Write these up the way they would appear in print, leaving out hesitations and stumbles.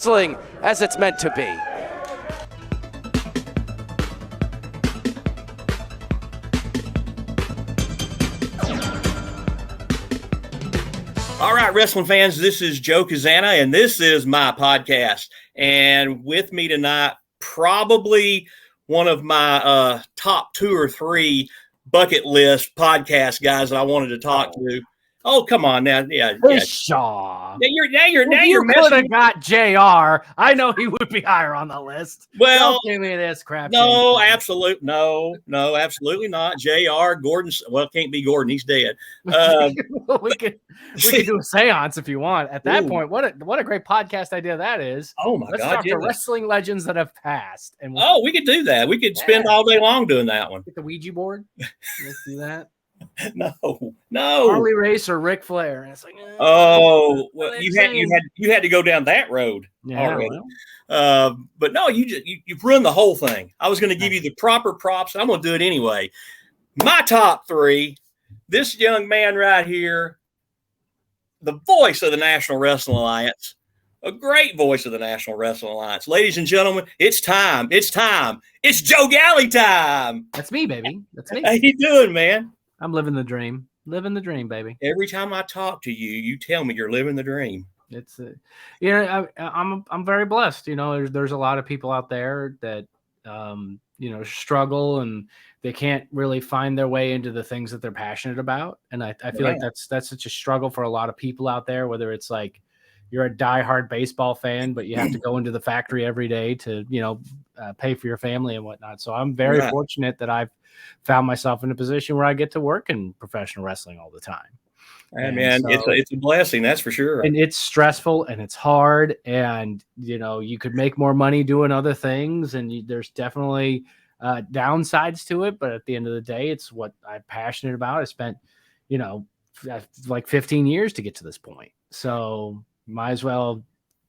wrestling as it's meant to be. All right, wrestling fans, this is Joe Kazana, and this is my podcast. And with me tonight, probably one of my top 2 or 3 bucket list podcast guys that I wanted to talk to. Oh, come on now. Yeah. Shaw. Now you're you messing. Could have got JR. I know he would be higher on the list. Well, don't give me this crap. No, absolutely not. JR, Gordon. Well, it can't be Gordon. He's dead. we could do a seance if you want. At that point, what a great podcast idea that is. Oh my Let's God! talk to wrestling legends that have passed. And we could do that. We could spend all day long doing that one. Get the Ouija board. Let's do that. No. Harley Race or Ric Flair. And it's like, well, you had to go down that road already. Well. But no, you've ruined the whole thing. I was going to give you the proper props, and I'm going to do it anyway. My top 3. This young man right here, the voice of the National Wrestling Alliance, a great voice of the National Wrestling Alliance. Ladies and gentlemen, it's time. It's Joe Galli time. That's me, baby. That's me. How you doing, man? I'm living the dream. Living the dream, baby. Every time I talk to you, you tell me you're living the dream. It's I'm very blessed. There's a lot of people out there that struggle and they can't really find their way into the things that they're passionate about. And I feel like that's such a struggle for a lot of people out there, whether it's like you're a diehard baseball fan, but you have to go into the factory every day to, pay for your family and whatnot. So I'm very fortunate that I've found myself in a position where I get to work in professional wrestling all the time. And man, it's a blessing, that's for sure. And it's stressful and it's hard, and you could make more money doing other things, and there's definitely downsides to it. But at the end of the day, it's what I'm passionate about. I spent, like 15 years to get to this point, so might as well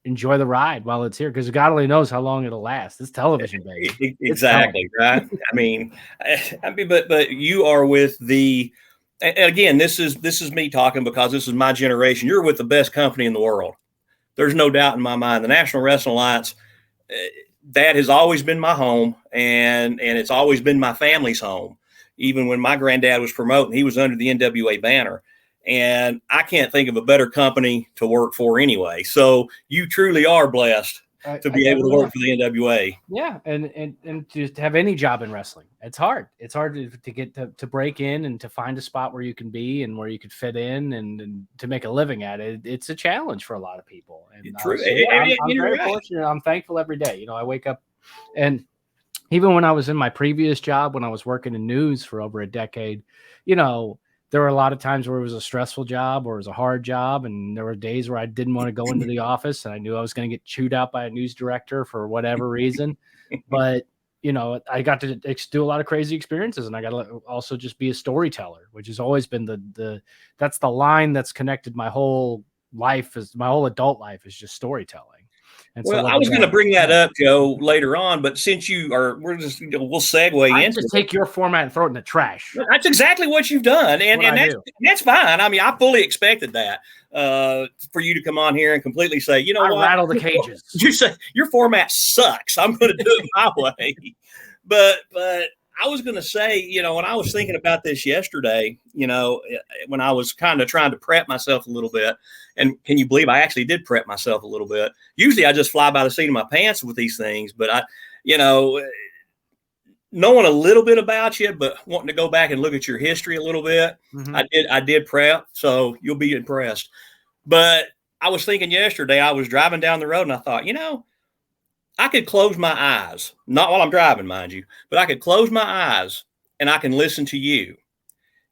enjoy the ride while it's here, because God only knows how long it'll last. It's television, baby. Exactly, right? I mean, but you are with the. And again, this is me talking because this is my generation. You're with the best company in the world. There's no doubt in my mind. The National Wrestling Alliance, that has always been my home, and it's always been my family's home. Even when my granddad was promoting, he was under the NWA banner. And I can't think of a better company to work for anyway. So you truly are blessed to be able to work for the NWA. Yeah, and to have any job in wrestling, it's hard. It's hard to get to break in and to find a spot where you can be and where you could fit in and to make a living at it. It's a challenge for a lot of people. And true. I'm very fortunate. I'm thankful every day. I wake up, and even when I was in my previous job, when I was working in news for over a decade, there were a lot of times where it was a stressful job or it was a hard job. And there were days where I didn't want to go into the office, and I knew I was going to get chewed out by a news director for whatever reason. But, I got to do a lot of crazy experiences, and I got to also just be a storyteller, which has always been that's the line that's connected my whole life, my whole adult life, is just storytelling. And well, I was going to bring that up, Joe, later on, but since we'll segue into. Just take your format and throw it in the trash. That's exactly what you've done, and that's fine. I mean, I fully expected that for you to come on here and completely say, what? Rattle the cages. You say your format sucks. I'm going to do it my way, but I was going to say, when I was thinking about this yesterday, when I was kind of trying to prep myself a little bit, and can you believe I actually did prep myself a little bit? Usually I just fly by the seat of my pants with these things, but knowing a little bit about you, but wanting to go back and look at your history a little bit, I did prep, so you'll be impressed. But I was thinking yesterday, I was driving down the road and I thought, I could close my eyes, not while I'm driving, mind you, but I could close my eyes and I can listen to you.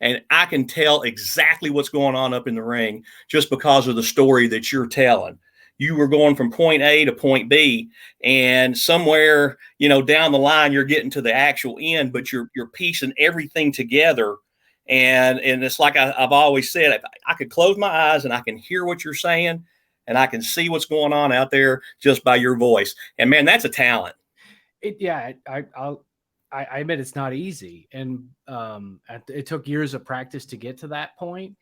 And I can tell exactly what's going on up in the ring just because of the story that you're telling. You were going from point A to point B, and somewhere, down the line, you're getting to the actual end, but you're piecing everything together. And it's like I've always said, I could close my eyes and I can hear what you're saying, and I can see what's going on out there just by your voice. And man, that's a talent. I admit it's not easy. And it took years of practice to get to that point.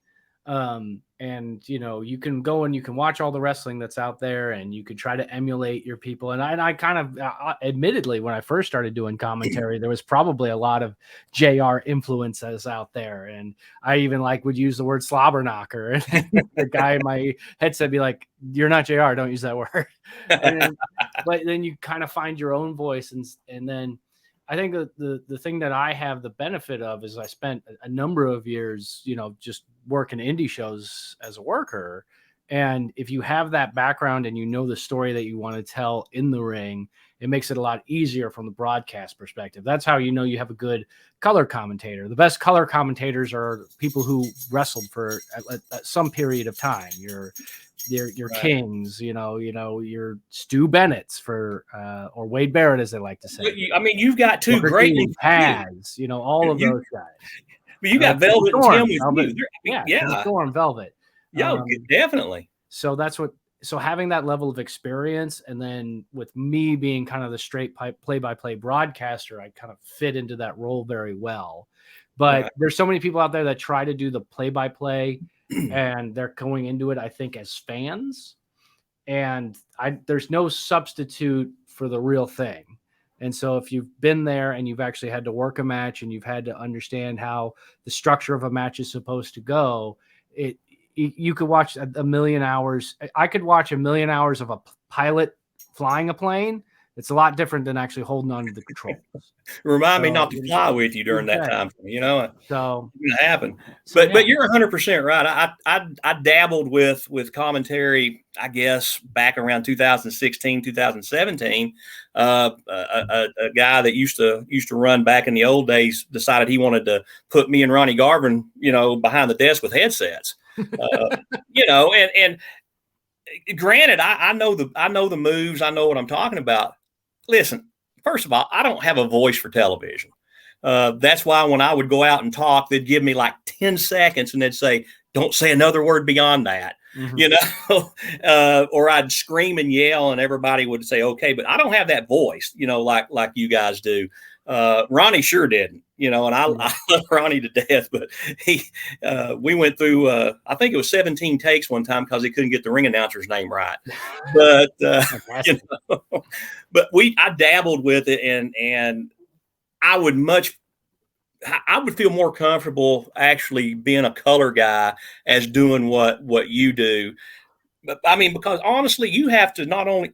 and you can go and you can watch all the wrestling that's out there, and you could try to emulate your people. And I kind of admittedly, when I first started doing commentary, there was probably a lot of JR influences out there, and I even would use the word slobber knocker, and the guy in my headset be like, "You're not JR, don't use that word." But then you kind of find your own voice, and then I think the thing that I have the benefit of is I spent a number of years, just working indie shows as a worker. And if you have that background and the story that you want to tell in the ring, it makes it a lot easier from the broadcast perspective. That's how you have a good color commentator. The best color commentators are people who wrestled for at some period of time. Your right. Kings, your Stu Bennett's or Wade Barrett, as they like to say. I mean, you've got two great Paz, all of those guys. But you got Velvet and Tim with you. Yeah. Storm, Velvet. Definitely. So so having that level of experience, and then with me being kind of the straight play-by-play broadcaster, I kind of fit into that role very well. But there's so many people out there that try to do the play-by-play and they're going into it, I think, as fans. And there's no substitute for the real thing. And so if you've been there and you've actually had to work a match and you've had to understand how the structure of a match is supposed to go, you could watch a million hours. I could watch a million hours of a pilot flying a plane. It's a lot different than actually holding on to the controls. Remind me not to fly with you during that time. So it's going to happen. But you're 100% right. I dabbled with commentary, I guess, back around 2016, 2017. A guy that used to run back in the old days decided he wanted to put me and Ronnie Garvin, behind the desk with headsets. And granted, I know the moves. I know what I'm talking about. Listen, first of all, I don't have a voice for television. That's why when I would go out and talk, they'd give me like 10 seconds and they'd say, "Don't say another word beyond that," or I'd scream and yell and everybody would say, "Okay," but I don't have that voice, like you guys do. Ronnie sure didn't, and I love Ronnie to death, but we went through, I think it was 17 takes one time because he couldn't get the ring announcer's name right. But, I dabbled with it and I would feel more comfortable actually being a color guy as doing what you do. But I mean, because honestly, you have to not only,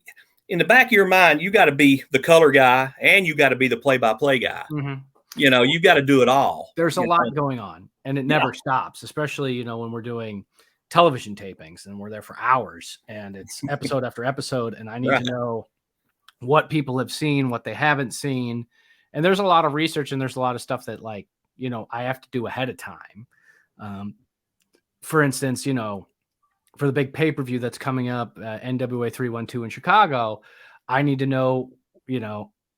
in the back of your mind, you got to be the color guy and you got to be the play-by-play guy. Mm-hmm. You got to do it all. There's a lot going on, and it never stops, especially, when we're doing television tapings and we're there for hours and it's episode after episode. And I need to know what people have seen, what they haven't seen. And there's a lot of research and there's a lot of stuff that I have to do ahead of time. For instance, for the big pay-per-view that's coming up, NWA 312 in Chicago, I need to know,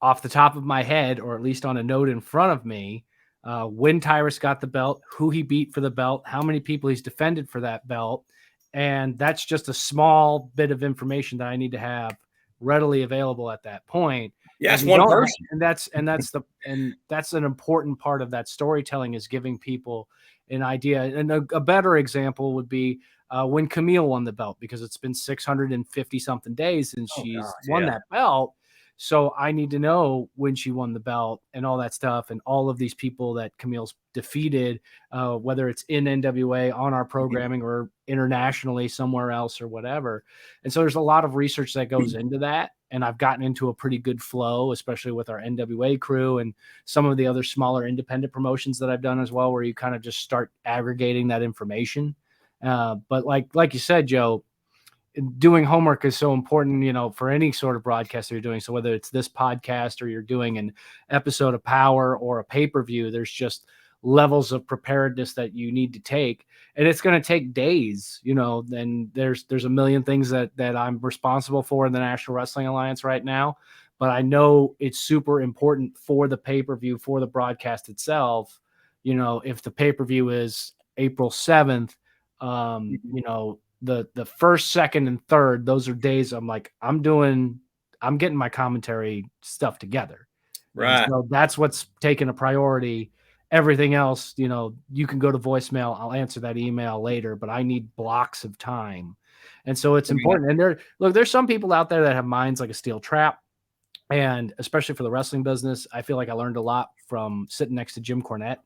off the top of my head, or at least on a note in front of me, when Tyrus got the belt, who he beat for the belt, how many people he's defended for that belt. And that's just a small bit of information that I need to have readily available at that point. Yeah, that's one person. And that's an important part of that storytelling, is giving people an idea. And a better example would be when Camille won the belt, because it's been 650 something days since she's won that belt. So I need to know when she won the belt and all that stuff, and all of these people that Camille's defeated, whether it's in NWA on our programming or internationally somewhere else or whatever. And so there's a lot of research that goes into that. And I've gotten into a pretty good flow, especially with our NWA crew and some of the other smaller independent promotions that I've done as well, where you kind of just start aggregating that information. But like you said, Joe, doing homework is so important, for any sort of broadcast you're doing. So whether it's this podcast or you're doing an episode of Power or a pay-per-view, there's just levels of preparedness that you need to take, and it's going to take days, then there's a million things that I'm responsible for in the National Wrestling Alliance right now. But I know it's super important for the pay-per-view, for the broadcast itself. If the pay-per-view is April 7th, the first, second, and third, those are days I'm getting my commentary stuff together. Right. And so that's what's taken a priority. everything else, you know, you can go to voicemail. I'll answer that email later, but I need blocks of time. And so it's important. And there's some people out there that have minds like a steel trap. And especially for the wrestling business, I feel like I learned a lot from sitting next to Jim Cornette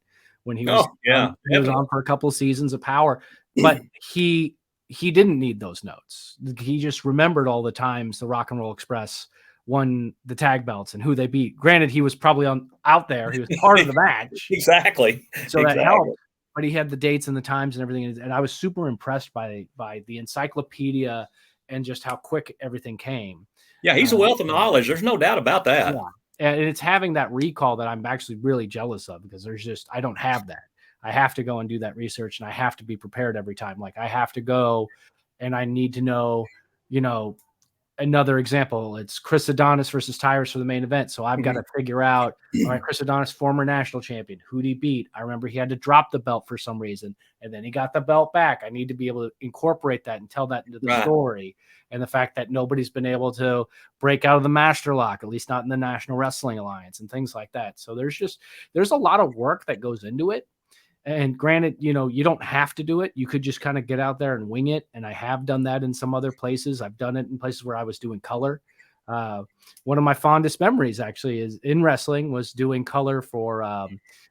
when he was, he was on for a couple of seasons of Power, but he didn't need those notes. He just remembered all the times the Rock and Roll Express won the tag belts and who they beat. Granted, he was probably out there. He was part of the match. Exactly. So that helped. But he had the dates and the times and everything. And I was super impressed by the encyclopedia and just how quick everything came. Yeah, he's a wealth of knowledge. There's no doubt about that. Yeah. And it's having that recall that I'm actually really jealous of, because I don't have that. I have to go and do that research, and I have to be prepared every time. Like, I have to go and I need to know, you know, another example. It's Chris Adonis versus Tyrus for the main event. So I've got to figure out, all right, Chris Adonis, former national champion, who'd he beat? I remember he had to drop the belt for some reason, and then he got the belt back. I need to be able to incorporate that and tell that into the story. And the fact that nobody's been able to break out of the master lock, at least not in the National Wrestling Alliance and things like that. So there's a lot of work that goes into it. And granted, you know, you don't have to do it. You could just kind of get out there and wing it. And I have done that in some other places. I've done it in places where I was doing color. One of my fondest memories actually is in wrestling was doing color for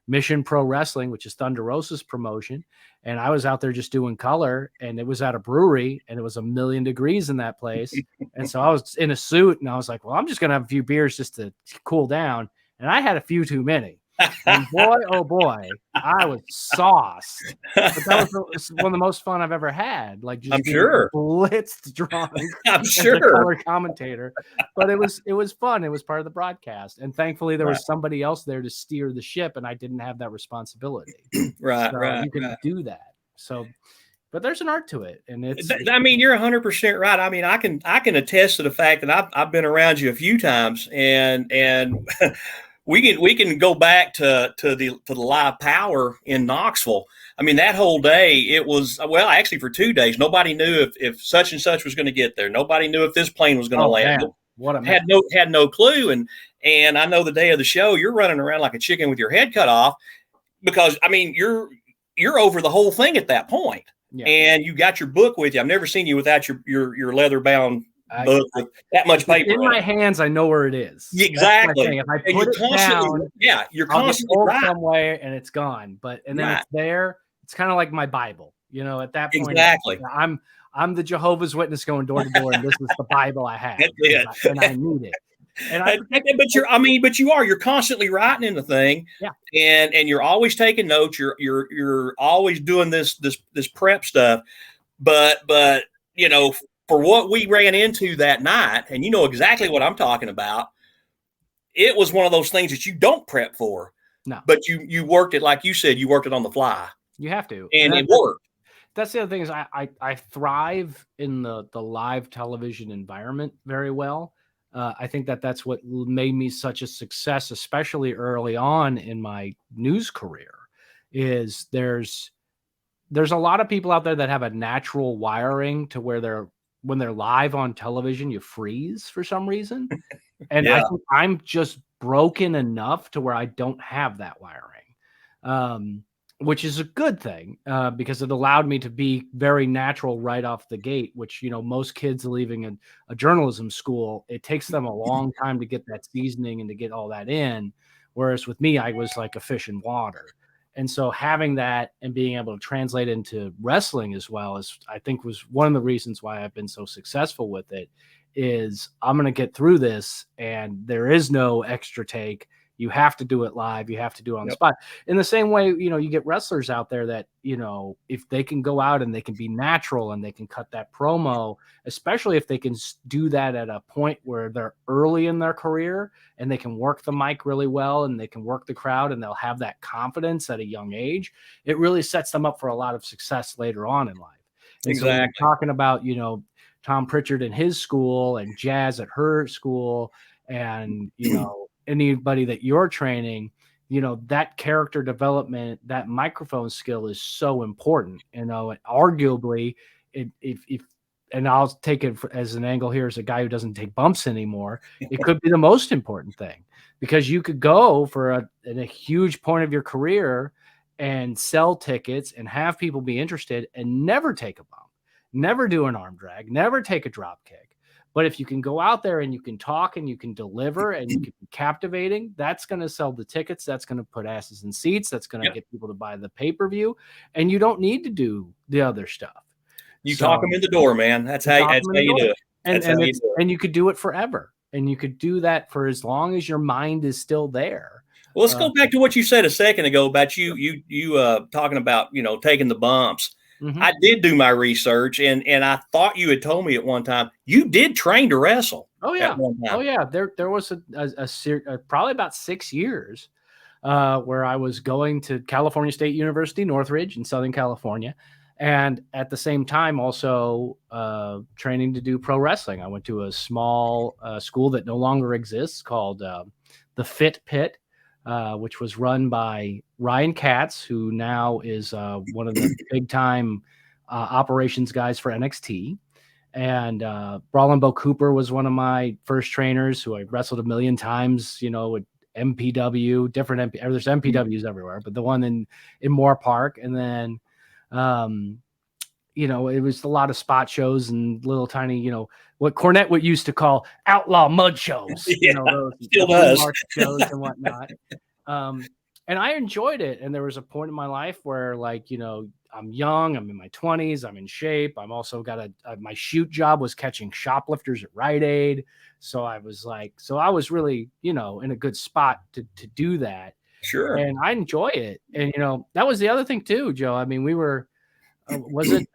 Mission Pro Wrestling, which is Thunder Rosa's promotion. And I was out there just doing color, and it was at a brewery, and it was 1,000,000 degrees in that place. And so I was in a suit, and I was like, well, I'm just going to have a few beers just to cool down. And I had a few too many. And boy, oh boy, I was sauced. But that was one of the most fun I've ever had. Like, just blitzed drunk. I'm sure. As a color commentator, but it was fun. It was part of the broadcast, and thankfully there was somebody else there to steer the ship, and I didn't have that responsibility. You can do that. So, but there's an art to it, and I mean, you're 100% right. I mean, I can attest to the fact that I've been around you a few times, and we can go back to the live Power in Knoxville. I mean, that whole day, it was, well, actually for 2 days, nobody knew if such and such was going to get there. Nobody knew if this plane was going to land. Man. What a had no clue. And I know the day of the show, you're running around like a chicken with your head cut off, because I mean, you're over the whole thing at that point. Yeah. And you got your book with you. I've never seen you without your leather bound book with that much paper in my hands. I know where it is. Exactly. If I put it down, you're constantly right somewhere and it's gone. But then it's there. It's kind of like my Bible, you know. At that point, exactly. I'm the Jehovah's Witness going door to door, and this is the Bible I have, and I need it. But you're constantly writing in the thing, and you're always taking notes. You're always doing this prep stuff, but you know, for what we ran into that night, and you know exactly what I'm talking about, it was one of those things that you don't prep for. No, but you worked it, like you said, you worked it on the fly. You have to, and it worked. That's the other thing is I thrive in the live television environment very well. I think that's what made me such a success, especially early on in my news career. Is there's a lot of people out there that have a natural wiring to where when they're live on television, you freeze for some reason. And I think I'm just broken enough to where I don't have that wiring, which is a good thing because it allowed me to be very natural right off the gate, which, you know, most kids leaving a journalism school, it takes them a long time to get that seasoning and to get all that in. Whereas with me, I was like a fish in water. And so having that and being able to translate into wrestling as well as I think was one of the reasons why I've been so successful with it is I'm going to get through this and there is no extra take. You have to do it live. You have to do it on the spot. In the same way, you know, you get wrestlers out there that, you know, if they can go out and they can be natural and they can cut that promo, especially if they can do that at a point where they're early in their career and they can work the mic really well and they can work the crowd and they'll have that confidence at a young age, it really sets them up for a lot of success later on in life. And exactly. So talking about, you know, Tom Pritchard in his school and Jazz at her school and, you know, anybody that you're training, you know, that character development, that microphone skill is so important, you know, and arguably if and I'll take it as an angle here as a guy who doesn't take bumps anymore. It could be the most important thing, because you could go for a huge point of your career and sell tickets and have people be interested and never take a bump, never do an arm drag, never take a drop kick. But if you can go out there and you can talk and you can deliver and you can be captivating, that's going to sell the tickets. That's going to put asses in seats. That's going to get people to buy the pay-per-view. And you don't need to do the other stuff. You talk them in the door, man. That's how you do it. And you could do it forever. And you could do that for as long as your mind is still there. Well, let's go back to what you said a second ago about you talking about, taking the bumps. Mm-hmm. I did do my research, and I thought you had told me at one time you did train to wrestle. Oh yeah, oh yeah. There was a probably about 6 years where I was going to California State University, Northridge in Southern California, and at the same time also training to do pro wrestling. I went to a small school that no longer exists called the Fit Pit, which was run by Ryan Katz, who now is one of the big time operations guys for NXT. And Brawlin' Bo Cooper was one of my first trainers, who I wrestled a million times, with MPW, different there's MPWs everywhere, but the one in Moore Park. And then, it was a lot of spot shows and little tiny, what Cornette used to call outlaw mud shows, those still does shows and whatnot. And I enjoyed it. And there was a point in my life where, I'm young, I'm in my 20s, I'm in shape. I'm also got my shoot job was catching shoplifters at Rite Aid. So I was really, in a good spot to do that. Sure. And I enjoy it. And, that was the other thing too, Joe. I mean, we were, was it,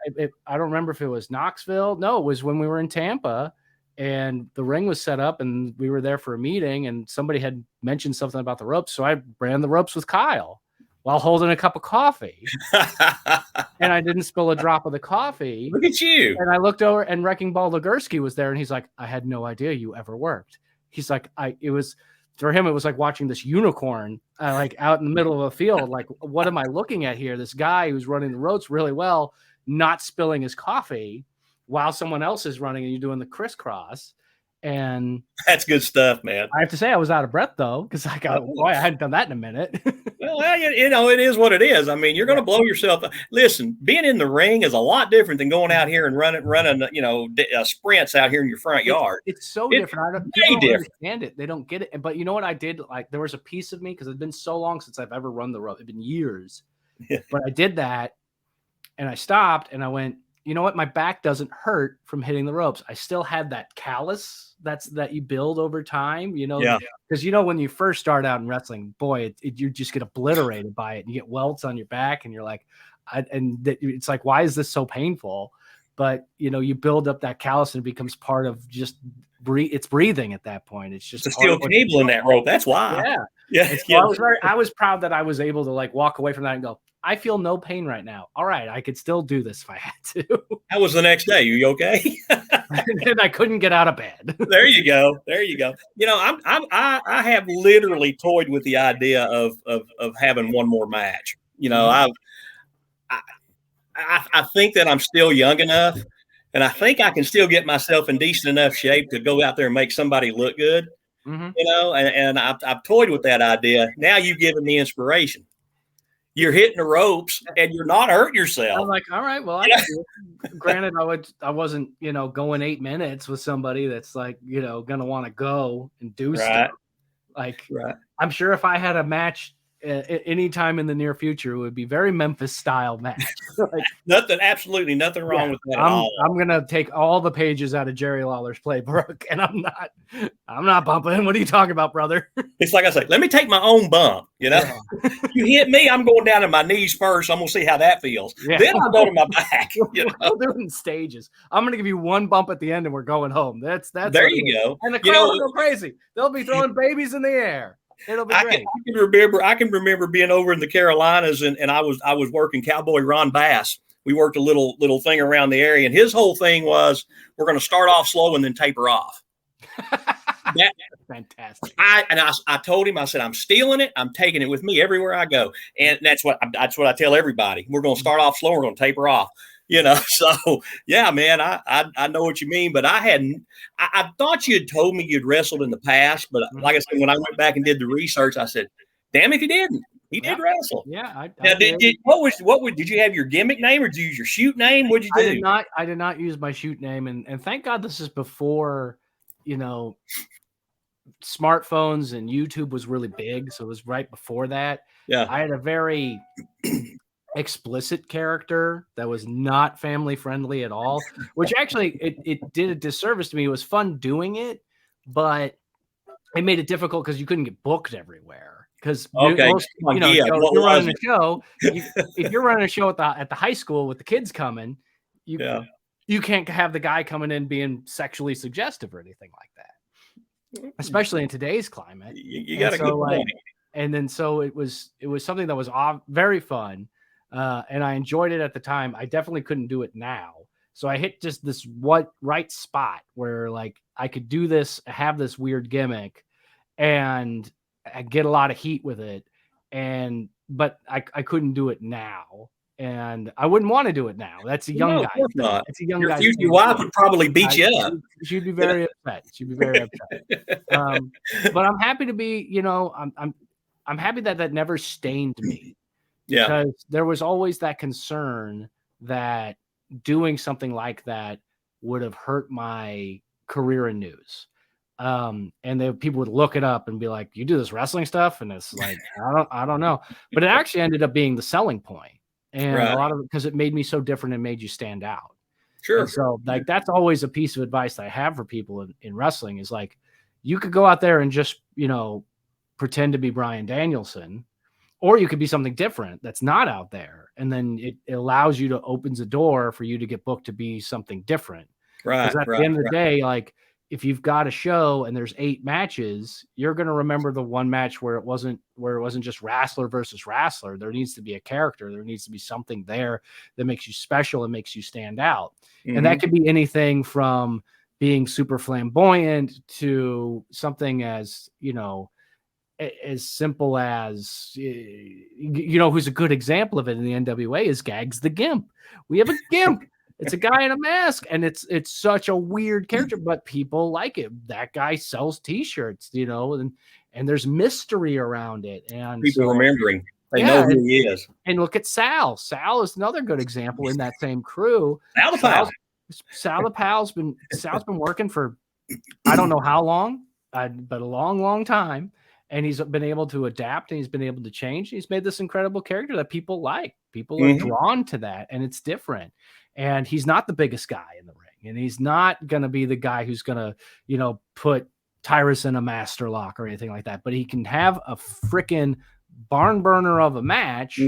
I don't remember if it was Knoxville. No, it was when we were in Tampa and the ring was set up and we were there for a meeting and somebody had mentioned something about the ropes. So I ran the ropes with Kyle while holding a cup of coffee. And I didn't spill a drop of the coffee. Look at you. And I looked over and Wrecking Ball Legursky was there and he's like, I had no idea you ever worked. He's like, for him, it was like watching this unicorn out in the middle of a field. Like, what am I looking at here? This guy who's running the ropes really well, not spilling his coffee while someone else is running and you're doing the crisscross. And that's good stuff, man. I have to say I was out of breath though, because I hadn't done that in a minute. Well, it is what it is. I mean, you're going to blow yourself up. Listen, being in the ring is a lot different than going out here and running, sprints out here in your front yard. It's so different. People don't understand it. They don't get it. But you know what I did? There was a piece of me, because it's been so long since I've ever run the rope. It's been years. Yeah. But I did that, and I stopped, and I went, you know what? My back doesn't hurt from hitting the ropes. I still had that callus that you build over time, because when you first start out in wrestling, boy, you just get obliterated by it and you get welts on your back and you're like, it's like, why is this so painful? But you build up that callus and it becomes part of just it's breathing at that point. It's just a steel cable in that rope. That's why. Yeah. So I was proud that I was able to walk away from that and go, I feel no pain right now. All right, I could still do this if I had to. How was the next day? You okay? And I couldn't get out of bed. There you go. I have literally toyed with the idea of having one more match. I think that I'm still young enough, and I think I can still get myself in decent enough shape to go out there and make somebody look good. Mm-hmm. And I've toyed with that idea. Now you've given me inspiration. You're hitting the ropes and you're not hurting yourself. I'm like, all right, well, granted, I wasn't, going 8 minutes with somebody that's going to want to go and do stuff. I'm sure if I had a match anytime in the near future, it would be very Memphis style match. Absolutely nothing wrong with that at all. I'm going to take all the pages out of Jerry Lawler's playbook and I'm not bumping. What are you talking about, brother? It's like I say, let me take my own bump. Yeah. You hit me, I'm going down to my knees first. I'm going to see how that feels. Yeah. Then I'll go to my back. We'll do it in stages. I'm going to give you one bump at the end and we're going home. That's there you go. And the crowd will go crazy. They'll be throwing babies in the air. It'll be great. I can remember being over in the Carolinas and I was working Cowboy Ron Bass. We worked a little thing around the area, and his whole thing was we're going to start off slow and then taper off. That's fantastic. I told him, I said, I'm stealing it. I'm taking it with me everywhere I go. And that's what I tell everybody. We're going to start off slow. We're going to taper off. So yeah, man, I know what you mean, but I thought you had told me you'd wrestled in the past, but like I said, when I went back and did the research, I said, damn if you didn't. He did wrestle. Yeah, I Now, did. Did you have your gimmick name or did you use your shoot name? What'd you do? I did not use my shoot name, and thank God this is before, smartphones and YouTube was really big, so it was right before that. Yeah. I had a very explicit character that was not family friendly at all, which actually it did a disservice to me. It was fun doing it, but it made it difficult because you couldn't get booked everywhere. Because if you're running a show, if you're running a show at the high school with the kids coming, you can't have the guy coming in being sexually suggestive or anything like that, especially in today's climate. You got a good point. And then so it was something that was very fun. And I enjoyed it at the time. I definitely couldn't do it now. So I hit just this right spot where like I could do this, have this weird gimmick, and I get a lot of heat with it. But I couldn't do it now. And I wouldn't want to do it now. That's a young guy. It's a young guy. Your wife would probably beat you up. She'd be very upset. But I'm happy to be, I'm happy that never stained me. Because there was always that concern that doing something like that would have hurt my career in news. And people would look it up and be like, you do this wrestling stuff? And it's like, I don't know. But it actually ended up being the selling point. And a lot of it, because it made me so different and made you stand out. Sure. And so like, that's always a piece of advice that I have for people in wrestling is like, you could go out there and just, pretend to be Bryan Danielson, or you could be something different that's not out there. And then it allows you to opens a door for you to get booked to be something different. Right. Because at the end of the day, like if you've got a show and there's 8 matches, you're going to remember the one match where it wasn't just wrestler versus wrestler. There needs to be a character. There needs to be something there that makes you special and makes you stand out. Mm-hmm. And that could be anything from being super flamboyant to something as, as simple as, who's a good example of it in the NWA is Gags the Gimp. We have a Gimp. It's a guy in a mask, and it's such a weird character, but people like it. That guy sells T-shirts, and there's mystery around it, and people remembering. They know who he is. And look at Sal. Sal is another good example in that same crew. Sal the Pal's been working for I don't know how long, but a long, long time. And he's been able to adapt and he's been able to change. He's made this incredible character that people like. People are drawn to that, and it's different. And he's not the biggest guy in the ring. And he's not going to be the guy who's going to, put Tyrus in a master lock or anything like that. But he can have a freaking barn burner of a match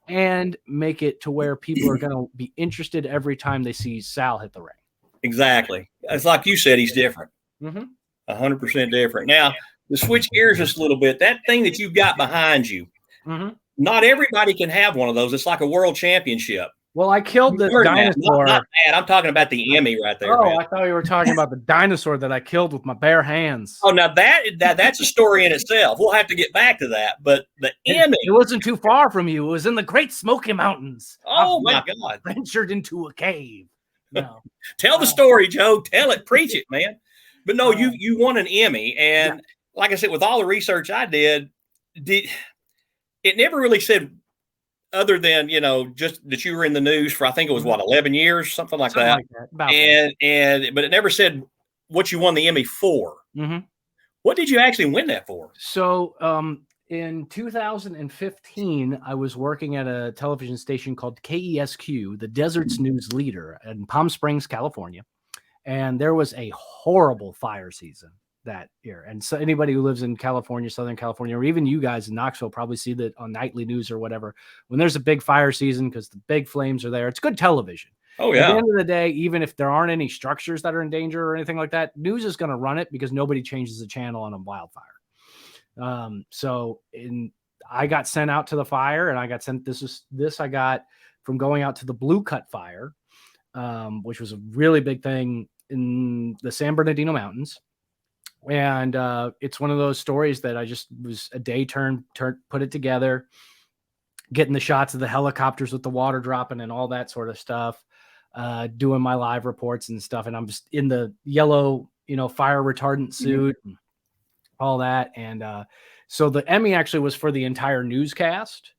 and make it to where people are going to be interested every time they see Sal hit the ring. Exactly. It's like you said, he's different. 100% different. Now, to switch gears just a little bit, that thing that you've got behind you, not everybody can have one of those. It's like a world championship. Well, I killed the dinosaur. Not that. I'm talking about the Emmy right there. Oh, man. I thought you were talking about the dinosaur that I killed with my bare hands. Oh, now that's a story in itself. We'll have to get back to that. But the Emmy. It wasn't too far from you. It was in the Great Smoky Mountains. Oh, my God. Ventured into a cave. No. Tell the story, Joe. Tell it. Preach it, man. But no, you won an Emmy. And like I said, with all the research I did, it never really said other than, just that you were in the news for, I think it was 11 years, something like that. But it never said what you won the Emmy for. What did you actually win that for? So, in 2015, I was working at a television station called KESQ, the Desert's News Leader in Palm Springs, California. And there was a horrible fire season that year. And so anybody who lives in California, Southern California, or even you guys in Knoxville probably see that on nightly news or whatever, when there's a big fire season, because the big flames are there, it's good television. Oh, yeah. At the end of the day, even if there aren't any structures that are in danger or anything like that, news is going to run it because nobody changes the channel on a wildfire. I got sent out to the fire, and I got sent, this I got from going out to the Blue Cut Fire, which was a really big thing in the San Bernardino Mountains. And it's one of those stories that I just was a day put it together, getting the shots of the helicopters with the water dropping and all that sort of stuff. doing my live reports and stuff. And I'm just in the yellow, fire retardant suit and all that. And so the Emmy actually was for the entire newscast,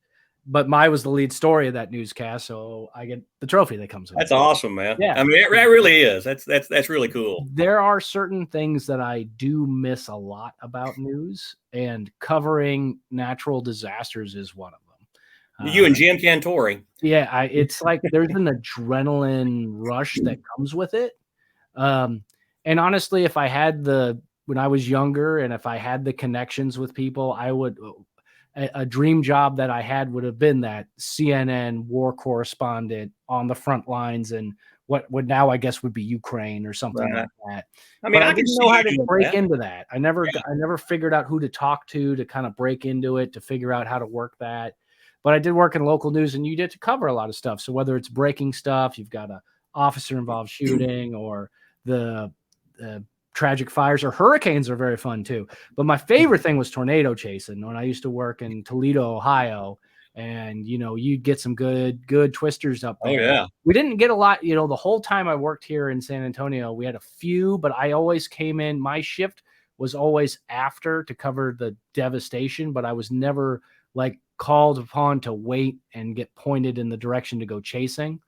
but mine was the lead story of that newscast. So I get the trophy that comes with it. That's awesome, man. Yeah. I mean, it really is. That's really cool. There are certain things that I do miss a lot about news, and covering natural disasters is one of them. You and Jim Cantori. Yeah, it's like there's an adrenaline rush that comes with it. And honestly, if I had when I was younger and if I had the connections with people, I would, a dream job that I had would have been that CNN war correspondent on the front lines and what would now I guess would be Ukraine or something like that. I mean, I didn't know how to break into that. I never figured out who to talk to kind of break into it, to figure out how to work that. But I did work in local news, and you get to cover a lot of stuff. So whether it's breaking stuff, you've got a officer involved shooting, or the tragic fires, or hurricanes are very fun too. But my favorite thing was tornado chasing when I used to work in Toledo, Ohio. And, you'd get some good twisters up there. Oh, yeah. We didn't get a lot, the whole time I worked here in San Antonio, we had a few, but I always came in. My shift was always after to cover the devastation, but I was never like called upon to wait and get pointed in the direction to go chasing.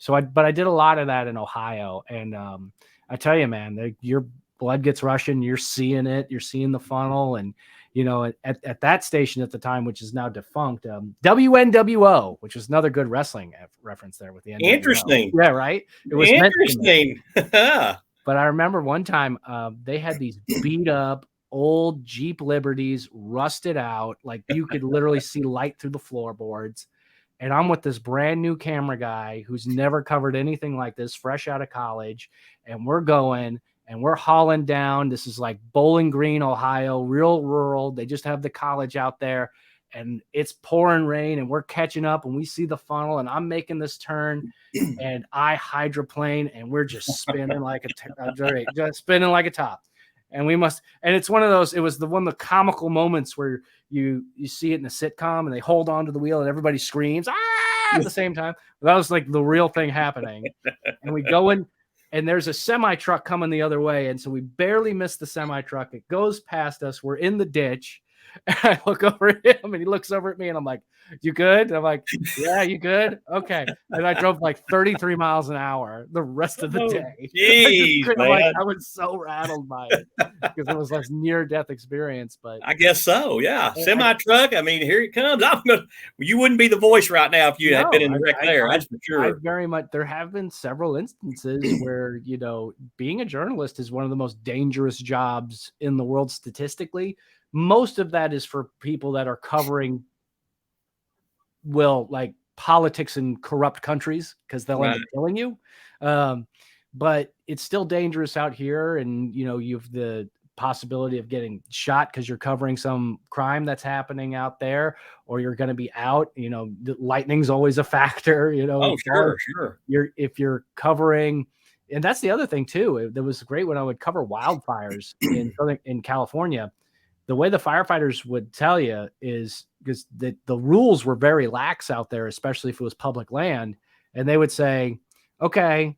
But I did a lot of that in Ohio. And I tell you, man, your blood gets rushing. You're seeing it. You're seeing the funnel. And, at that station at the time, which is now defunct, WNWO, which was another good wrestling reference there with the NWA. Interesting. Yeah, right? It was interesting. But I remember one time they had these beat up old Jeep Liberties, rusted out, like you could literally see light through the floorboards. And I'm with this brand new camera guy who's never covered anything like this, fresh out of college. And we're going and we're hauling down. This is like Bowling Green, Ohio, real rural. They just have the college out there, and it's pouring rain, and we're catching up, and we see the funnel, and I'm making this turn, and I hydroplane, and we're just spinning like just spinning like a top. And it's one of those, it was one of the comical moments where you see it in a sitcom and they hold on to the wheel and everybody screams at the same time. That was like the real thing happening. And we go in, and there's a semi truck coming the other way. And so we barely missed the semi truck. It goes past us. We're in the ditch. And I look over at him, and he looks over at me, and I'm like, "You good?" And I'm like, "Yeah, you good?" Okay. And I drove like 33 miles an hour the rest of the day. Geez, I was so rattled by it because it was like near-death experience. But I guess so, yeah. Semi truck. I mean, here it comes. You wouldn't be the voice right now if you had been in the wreck there. That's for sure. There have been several instances where being a journalist is one of the most dangerous jobs in the world statistically. Most of that is for people that are covering, like politics in corrupt countries, because they'll end up killing you. But it's still dangerous out here. And, you've the possibility of getting shot because you're covering some crime that's happening out there, or you're going to be out, the lightning's always a factor, Oh, sure. If you're covering, and that's the other thing too. That was great when I would cover wildfires in California. The way the firefighters would tell you is because the rules were very lax out there, especially if it was public land. And they would say, okay,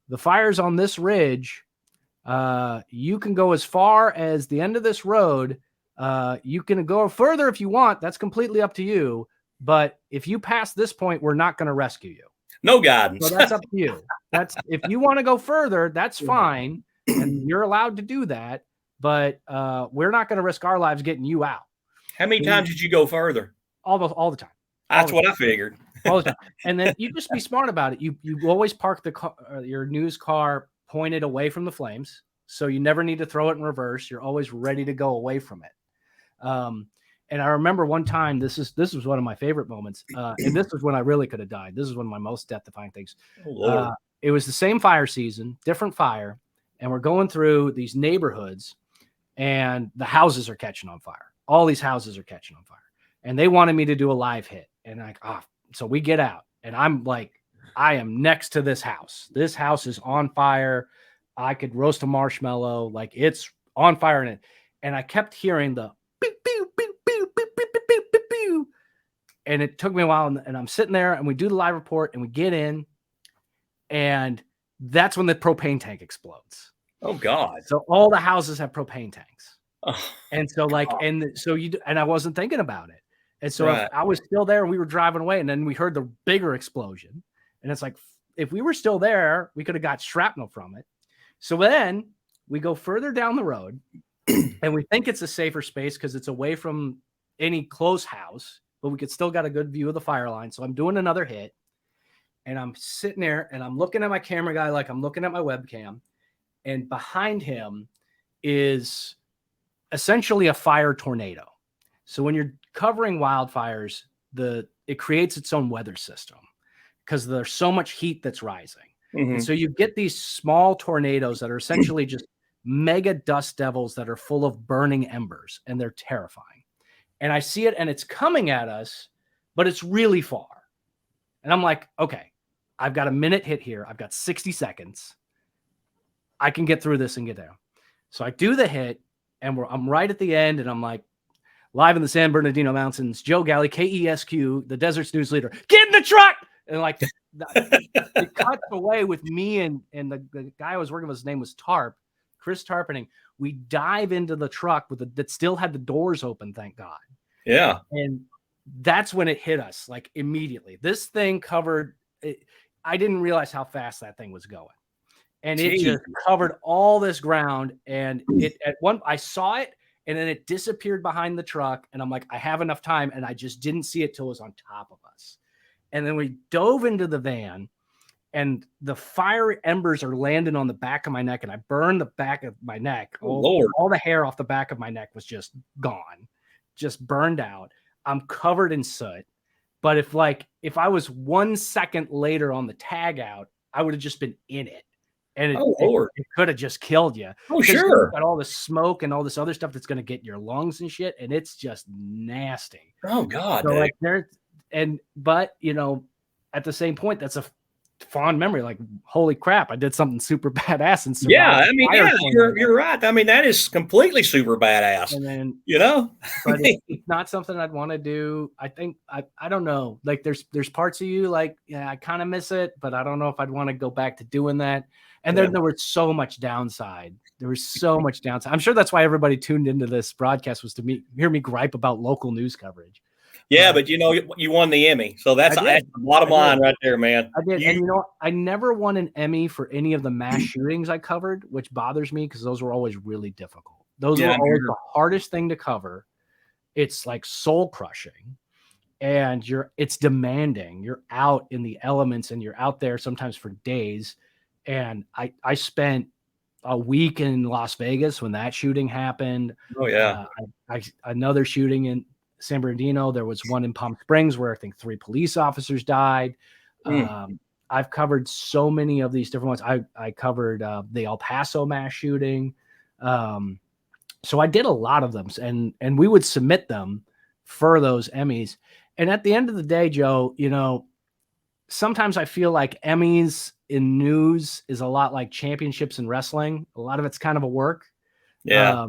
the fire's on this ridge. You can go as far as the end of this road. You can go further if you want. That's completely up to you. But if you pass this point, we're not going to rescue you. No guidance. So that's up to you. If you want to go further, that's fine. And you're allowed to do that. But we're not going to risk our lives getting you out. How many times did you go further? All the time. That's what I figured. All the time. And then you just be smart about it. You always park your news car pointed away from the flames, so you never need to throw it in reverse. You're always ready to go away from it. And I remember one time, this was one of my favorite moments, and this is when I really could have died. This is one of my most death-defying things. It was the same fire season, different fire, and we're going through these neighborhoods, and the houses are catching on fire. All these houses are catching on fire. And they wanted me to do a live hit. And so we get out, and I'm like, I am next to this house. This house is on fire. I could roast a marshmallow. Like, it's on fire in it. And I kept hearing the pew, pew, pew, pew, pew, pew, pew, pew, pew, pew. And it took me a while. And I'm sitting there, and we do the live report, and we get in, and that's when the propane tank explodes. Oh God! So all the houses have propane tanks, Oh, and so like, God. and I wasn't thinking about it, and so Right. if I was still there and we were driving away, and then we heard the bigger explosion, and it's like, if we were still there, we could have got shrapnel from it. So then we go further down the road, and we think it's a safer space because it's away from any close house, but we could still got a good view of the fire line. So I'm doing another hit, and I'm sitting there and I'm looking at my camera guy like I'm looking at my webcam, and behind him is essentially a fire tornado. So when you're covering wildfires, it creates its own weather system because there's so much heat that's rising. And so you get these small tornadoes that are essentially just mega dust devils that are full of burning embers, and they're terrifying. And I see it, and it's coming at us, but it's really far. And I'm like, okay, I've got a minute hit here. I've got 60 seconds. I can get through this and get down. So I do the hit, and I'm right at the end, and I'm like, live in the San Bernardino Mountains, Joe Galli, KESQ, the Deserts News leader, get in the truck! And like, it cuts away with me and the guy I was working with, his name was Chris Tarpening. We dive into the truck that still had the doors open, thank God. Yeah. And that's when it hit us, like immediately. This thing covered it. I didn't realize how fast that thing was going. And it just covered all this ground. And I saw it, and then it disappeared behind the truck. And I'm like, I have enough time. And I just didn't see it till it was on top of us. And then we dove into the van, and the fire embers are landing on the back of my neck, and I burned the back of my neck. All the hair off the back of my neck was just gone, just burned out. I'm covered in soot. But if I was 1 second later on the tag out, I would have just been in it. And it could have just killed you. Oh, sure. Got all the smoke and all this other stuff that's going to get in your lungs and shit. And it's just nasty. Oh God. So like but at the same point, that's a fond memory. Like, holy crap, I did something super badass. And you're right. I mean, that is completely super badass. And then, but it's not something I'd want to do. I think, I don't know, like there's parts of you, like, yeah, I kind of miss it, but I don't know if I'd want to go back to doing that. And then there was so much downside. I'm sure that's why everybody tuned into this broadcast, was to hear me gripe about local news coverage. Yeah, but you won the Emmy, so that's the bottom line right there, man. I did, and I never won an Emmy for any of the mass shootings I covered, which bothers me because those were always really difficult. Those were always the hardest thing to cover. It's like soul crushing, and it's demanding. You're out in the elements, and you're out there sometimes for days. And I spent a week in Las Vegas when that shooting happened. Oh yeah, another shooting in San Bernardino. There was one in Palm Springs where I think 3 police officers died. I've covered so many of these different ones. I covered the El Paso mass shooting. So I did a lot of them, and we would submit them for those Emmys. And at the end of the day, Joe, sometimes I feel like Emmys in news is a lot like championships in wrestling. A lot of it's kind of a work. Yeah.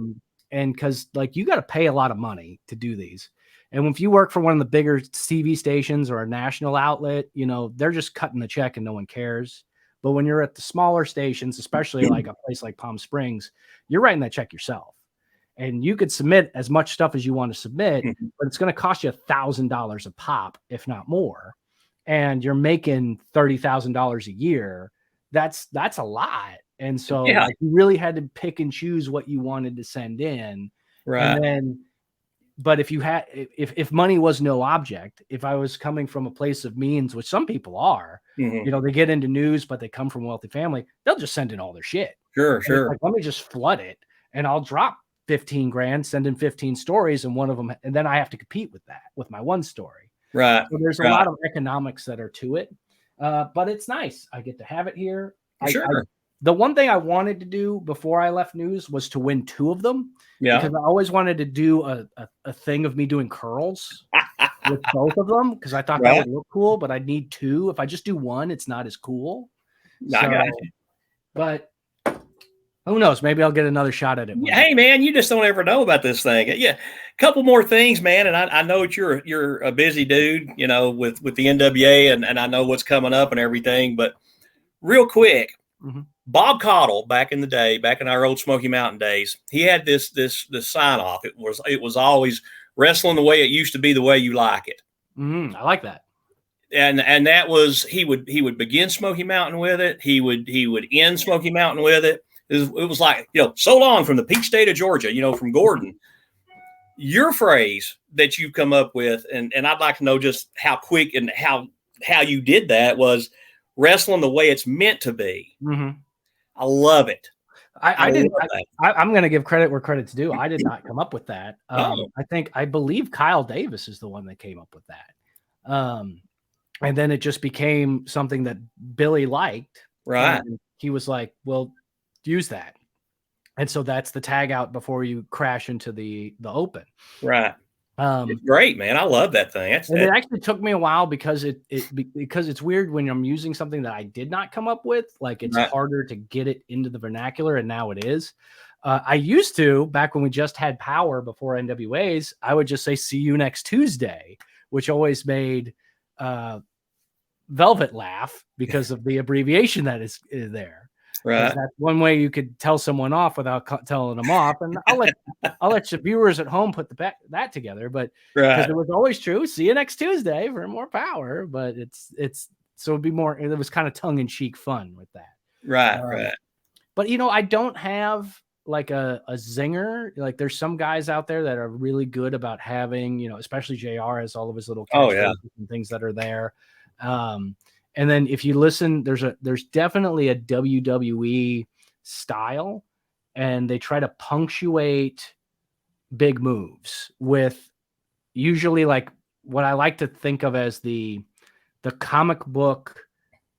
And because you got to pay a lot of money to do these. And if you work for one of the bigger TV stations or a national outlet, they're just cutting the check and no one cares. But when you're at the smaller stations, especially like a place like Palm Springs, you're writing that check yourself. And you could submit as much stuff as you want to submit, but it's going to cost you $1,000 a pop, if not more. And you're making $30,000 a year. That's a lot. And so you really had to pick and choose what you wanted to send in. Right. And then, but if money was no object, if I was coming from a place of means, which some people are, they get into news, but they come from a wealthy family, they'll just send in all their shit. Sure. Like, let me just flood it, and I'll drop 15 grand, send in 15 stories, and one of them, and then I have to compete with that with my one story. Right. So there's a lot of economics that are to it, but it's nice. I get to have it here. The one thing I wanted to do before I left news was to win 2 of them. Yeah. Because I always wanted to do a thing of me doing curls with both of them, because I thought that would look cool, but I'd need 2. If I just do one, it's not as cool. I got you. But who knows? Maybe I'll get another shot at it. Hey, man, you just don't ever know about this thing. Yeah, a couple more things, man. And I know that you're a busy dude, with the NWA, and I know what's coming up and everything. But real quick. Mm-hmm. Bob Caudle, back in the day, back in our old Smoky Mountain days, he had this sign off. It was always wrestling the way it used to be, the way you like it. I like that. And that was he would begin Smoky Mountain with it. He would end Smoky Mountain with it. It was like, so long from the peach state of Georgia, from Gordon. Your phrase that you come up with, and I'd like to know just how quick and how you did that, was wrestling the way it's meant to be. Mm-hmm. I love it. I'm going to give credit where credit's due. I did not come up with that. I believe Kyle Davis is the one that came up with that. And then it just became something that Billy liked. Right. He was like, well, use that. And so that's the tag out before you crash into the open. Right. It's great, man. I love that thing. It actually took me a while because because it's weird when I'm using something that I did not come up with. Like, it's harder to get it into the vernacular, and now it is. I used to, back when we just had Power before NWAs, I would just say "see you next Tuesday," which always made Velvet laugh because of the abbreviation that is there. Right. That's one way you could tell someone off without telling them off. And I'll let the viewers at home put that together. But because it was always true, see you next Tuesday for more Power. But so it'd be more. It was kind of tongue in cheek fun with that. Right. Right. But I don't have like a zinger. Like, there's some guys out there that are really good about having, especially JR has all of his little catchphrases and things that are there. And then if you listen, there's definitely a WWE style, and they try to punctuate big moves with usually like what I like to think of as the comic book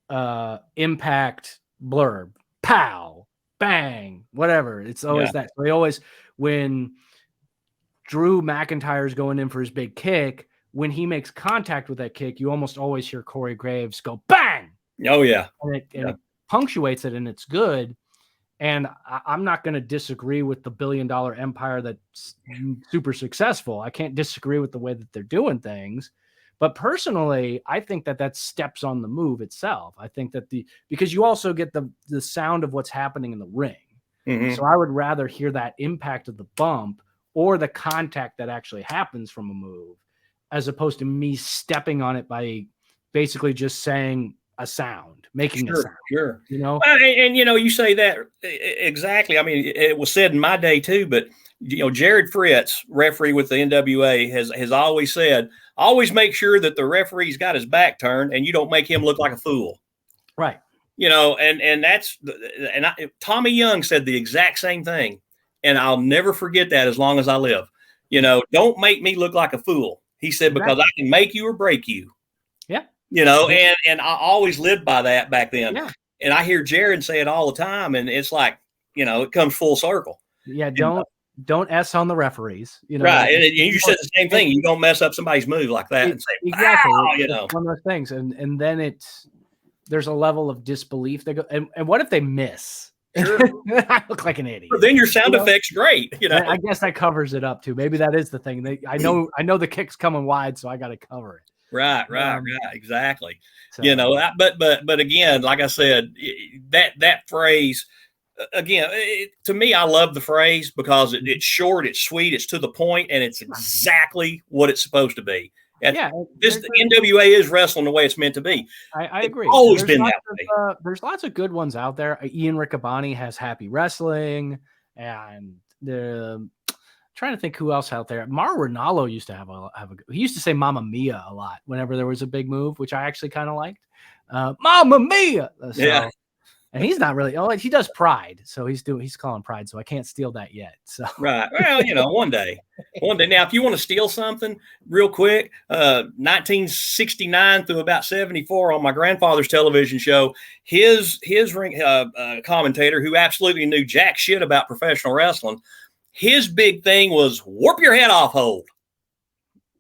Impact blurb, pow, bang, whatever. It's always that. So they always, when Drew McIntyre's going in for his big kick, when he makes contact with that kick, you almost always hear Corey Graves go bang. Oh yeah. And it punctuates it, and it's good. And I'm not going to disagree with the $1 billion empire that's super successful. I can't disagree with the way that they're doing things. But personally, I think that steps on the move itself. I think that because you also get the sound of what's happening in the ring. Mm-hmm. So I would rather hear that impact of the bump or the contact that actually happens from a move, as opposed to me stepping on it by basically just saying a sound, making a sound. Sure. And you say that exactly. I mean, it was said in my day too, but Jared Fritz, referee with the NWA, has always said, always make sure that the referee's got his back turned and you don't make him look like a fool. Right. And Tommy Young said the exact same thing. And I'll never forget that as long as I live. Don't make me look like a fool. He said, because I can make you or break you. Yeah. And I always lived by that back then. Yeah. And I hear Jared say it all the time. And it's like, it comes full circle. Yeah. Don't S on the referees. Right. And you said the same thing. You don't mess up somebody's move like that and say, exactly. Wow, it's one of those things. And then there's a level of disbelief. They go, and what if they miss? Sure. I look like an idiot. But then your sound effect's great. I guess that covers it up too. Maybe that is the thing. I know the kick's coming wide, so I got to cover it. Right. Exactly. So, but again, like I said, that phrase again, to me, I love the phrase because it's short, it's sweet, it's to the point, and it's exactly what it's supposed to be. The NWA is wrestling the way it's meant to be. I agree. It's always been that way. There's lots of good ones out there. Ian Riccaboni has Happy Wrestling, and trying to think who else out there. Mauro Ranallo used to have he used to say Mamma Mia a lot whenever there was a big move, which I actually kind of liked. Mamma Mia. So, and he's not really. Oh, he does Pride, so he's calling Pride. So I can't steal that yet. So right. Well, one day. Now, if you want to steal something real quick, 1969 through about 74 on my grandfather's television show, his ring commentator, who absolutely knew jack shit about professional wrestling, his big thing was warp your head off hold.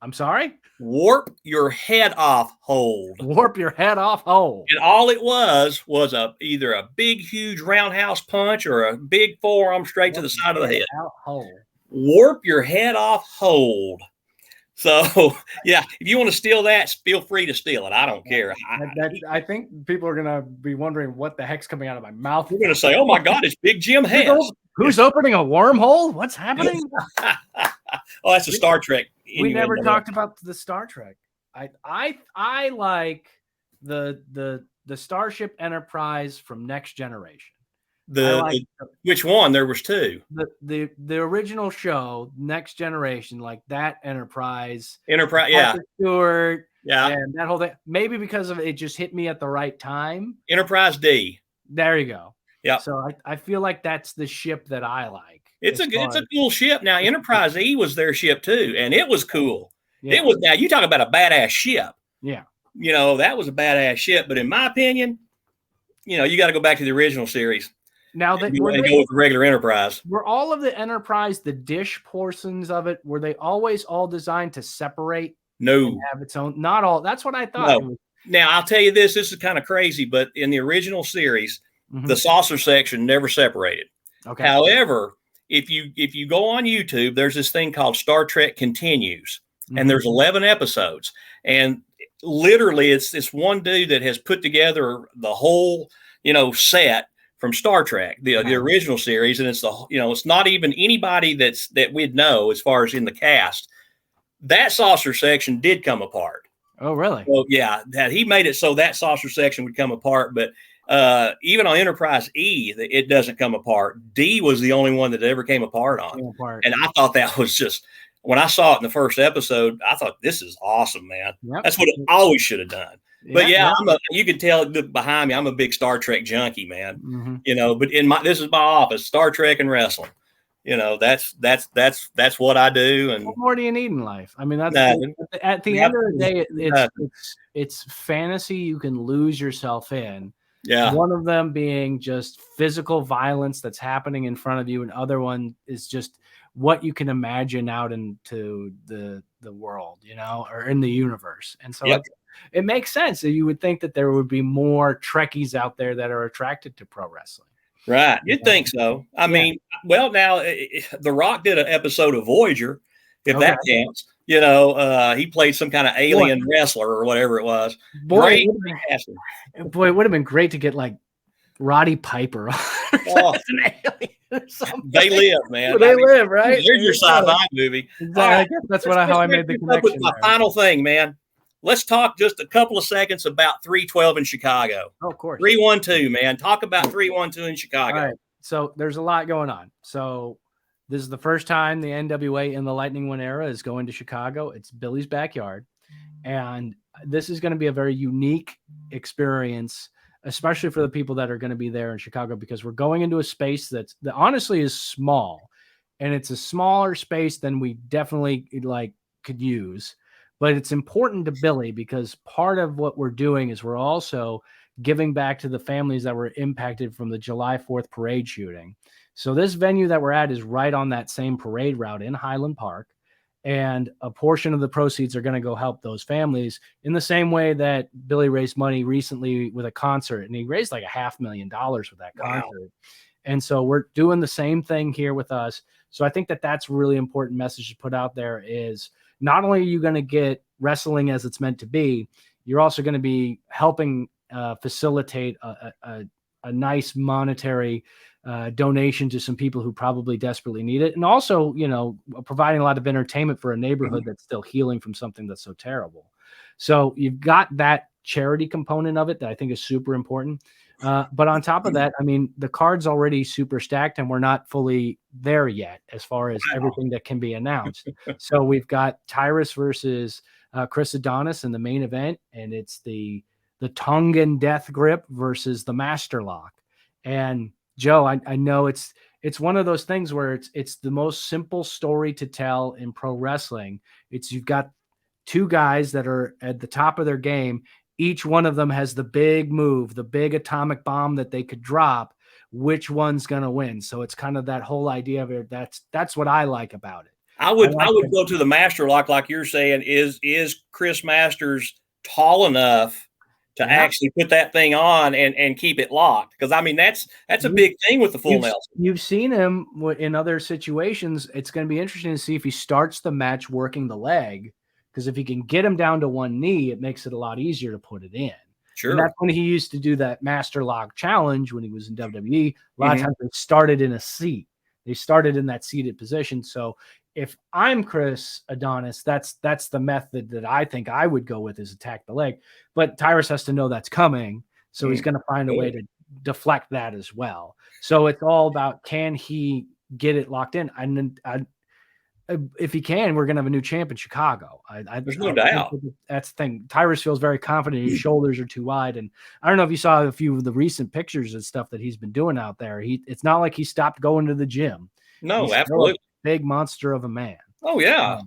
I'm sorry. Warp your head off hold. Warp your head off hold. And all it was either a big, huge roundhouse punch or a big forearm straight to the side of the head. Hold. Warp your head off hold. So yeah, if you want to steal that, feel free to steal it. I don't care. I think people are gonna be wondering what the heck's coming out of my mouth. You're gonna say, "Oh my God, it's Big Jim Hess." Who's opening a wormhole? What's happening? Oh, that's a Star Trek. We never talked about the Star Trek. I like the Starship Enterprise from Next Generation. Which one? There was two. The original show, Next Generation, like that Enterprise, yeah, Stewart, yeah, and that whole thing. Maybe because of it just hit me at the right time. Enterprise D. There you go. Yeah. So I feel like that's the ship that I like. It's a cool ship. Now Enterprise E was their ship too, and it was cool. Yeah. It was. Now you talk about a badass ship. Yeah. You know, that was a badass ship. But in my opinion, you know, you got to go back to the original series. Now that you go with the regular Enterprise. Were all of the Enterprise, the dish portions of it, were they always all designed to separate? No. And have its own? Not all. That's what I thought. No. Now I'll tell you this. This is kind of crazy, but in the original series, the saucer section never separated. Okay. However, if you go on YouTube, there's this thing called Star Trek Continues, and there's 11 episodes, and literally it's this one dude that has put together the whole, you know, set from Star Trek, the original series, and it's it's not even anybody that we'd know as far as in the cast. That saucer section did come apart. Oh, really? Well, yeah, that he made it so that saucer section would come apart, but even on Enterprise E, it doesn't come apart. D was the only one that ever came apart on. And I thought that was just, when I saw it in the first episode, I thought, this is awesome, man. Yep. That's what it always should have done. But you can tell behind me, I'm a big Star Trek junkie, man. You know, but this is my office, Star Trek and wrestling. You know, that's what I do. And what more do you need in life? I mean, that's at the end of the day, it's fantasy you can lose yourself in. Yeah. One of them being just physical violence that's happening in front of you, and other one is just what you can imagine out into the world, you know, or in the universe. And so it makes sense that you would think that there would be more Trekkies out there that are attracted to pro wrestling. Right. You'd think so. I mean, well, now The Rock did an episode of Voyager, if that counts. You know, he played some kind of alien wrestler or whatever it was. Boy, it would have been great to get like Roddy Piper. They live, man. They live, right? Here's your sci-fi movie. Exactly. I guess that's how I made the connection. My final thing, man. Let's talk just a couple of seconds about 312 in Chicago. Oh, of course. 312, man. Talk about 312 in Chicago. All right. So there's a lot going on. So this is the first time the NWA in the Lightning One era is going to Chicago. It's Billy's backyard. And this is going to be a very unique experience, especially for the people that are going to be there in Chicago, because we're going into a space that honestly is small. And it's a smaller space than we definitely could use. But it's important to Billy because part of what we're doing is we're also giving back to the families that were impacted from the July 4th parade shooting. So this venue that we're at is right on that same parade route in Highland Park. And a portion of the proceeds are going to go help those families in the same way that Billy raised money recently with a concert. And he raised like $500,000 with that concert. And so we're doing the same thing here with us. So I think that that's a really important message to put out there is not only are you going to get wrestling as it's meant to be, you're also going to be helping facilitate a nice monetary donation to some people who probably desperately need it. And also, you know, providing a lot of entertainment for a neighborhood that's still healing from something that's so terrible. So you've got that charity component of it that I think is super important. But on top of that, I mean, the card's already super stacked and we're not fully there yet as far as everything that can be announced. So we've got Tyrus versus Chris Adonis in the main event, and it's the Tongan Death Grip versus the Master Lock. And Joe, I know it's one of those things where it's the most simple story to tell in pro wrestling. You've got two guys that are at the top of their game. Each one of them has the big move, the big atomic bomb that they could drop. Which one's going to win? So it's kind of that whole idea of it. That's what I like about it. I would go to the Master Lock, like you're saying. Is Chris Masters tall enough to actually put that thing on and keep it locked? Because I mean that's a big thing with the full Nelson. You've seen him in other situations. It's going to be interesting to see if he starts the match working the leg. because if he can get him down to one knee, it makes it a lot easier to put it in. Sure. And that's when he used to do that master lock challenge when he was in WWE. A lot of times they started in a seat. They started in that seated position. So if I'm Chris Adonis, that's the method that I think I would go with, is attack the leg. But Tyrus has to know that's coming. So he's going to find a way to deflect that as well. So it's all about, can he get it locked in? And if he can, we're going to have a new champ in Chicago. There's no doubt. That's the thing. Tyrus feels very confident. His shoulders are too wide. And I don't know if you saw a few of the recent pictures and stuff that he's been doing out there. It's not like he stopped going to the gym. No, he's absolutely. A big monster of a man. Oh, yeah.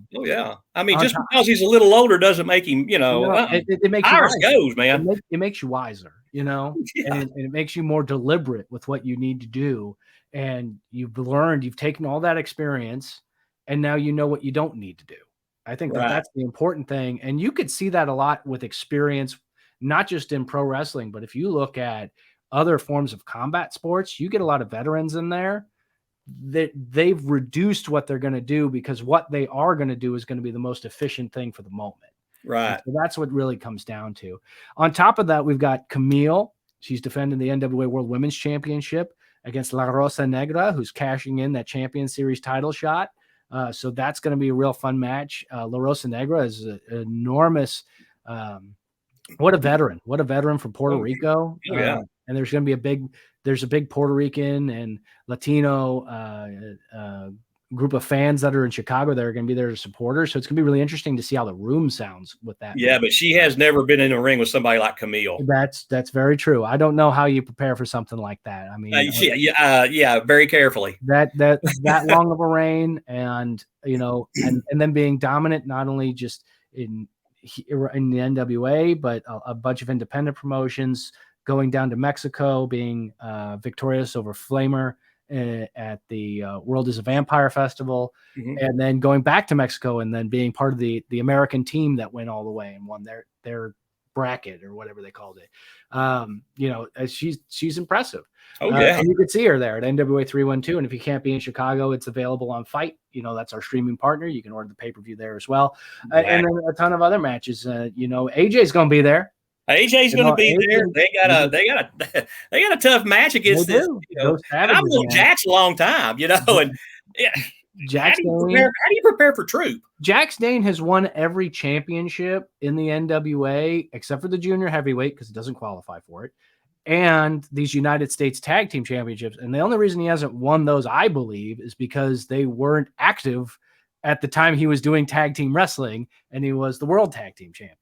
I mean, just because he's a little older doesn't make him, it makes Tyrus goes, man. It makes you wiser, and it makes you more deliberate with what you need to do. And you've taken all that experience, and now you know what you don't need to do. I think that's the important thing. And you could see that a lot with experience, not just in pro wrestling, but if you look at other forms of combat sports, you get a lot of veterans in there that they've reduced what they're going to do, because what they are going to do is going to be the most efficient thing for the moment. Right. So that's what really comes down to. On top of that, we've got Camille. She's defending the NWA World Women's Championship against La Rosa Negra, who's cashing in that Champion Series title shot. So that's going to be a real fun match. La Rosa Negra is an enormous, what a veteran from Puerto Rico. Oh, yeah. And there's going to be there's a big Puerto Rican and Latino group of fans that are in Chicago that are going to be there to support her. So it's going to be really interesting to see how the room sounds with that. Yeah, but she has never been in a ring with somebody like Camille. That's very true. I don't know how you prepare for something like that. I mean, very carefully. That long of a reign, and and then being dominant, not only just in the NWA, but a bunch of independent promotions, going down to Mexico, being victorious over Flamer at the World is a Vampire Festival, and then going back to Mexico and then being part of the American team that went all the way and won their bracket or whatever they called it. She's impressive. Oh yeah. And you could see her there at NWA 312. And if you can't be in Chicago, it's available on Fight. That's our streaming partner. You can order the pay-per-view there as well. And then a ton of other matches. AJ's going to be there. AJ's going to be there. They got a tough match against this. I've known Jack's a long time, and Jack how do you prepare for Troop? Jack Dane has won every championship in the NWA except for the junior heavyweight, because it doesn't qualify for it, and these United States Tag Team Championships. And the only reason he hasn't won those, I believe, is because they weren't active at the time he was doing tag team wrestling, and he was the World Tag Team Champion.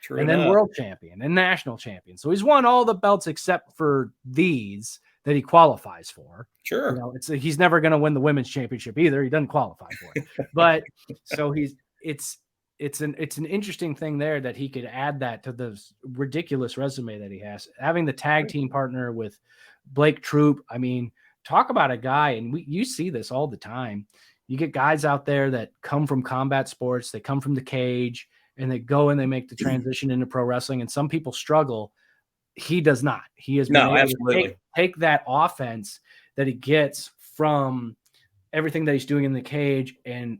True and enough. Then world champion and national champion. So he's won all the belts except for these that he qualifies for. Sure. He's never going to win the women's championship either. He doesn't qualify for it. But so it's an interesting thing there that he could add that to the ridiculous resume that he has. Having the tag team partner with Blake Troop. I mean, talk about a guy, and you see this all the time. You get guys out there that come from combat sports, they come from the cage, and they go and they make the transition into pro wrestling. And some people struggle. He does not. He has been able to take that offense that he gets from everything that he's doing in the cage and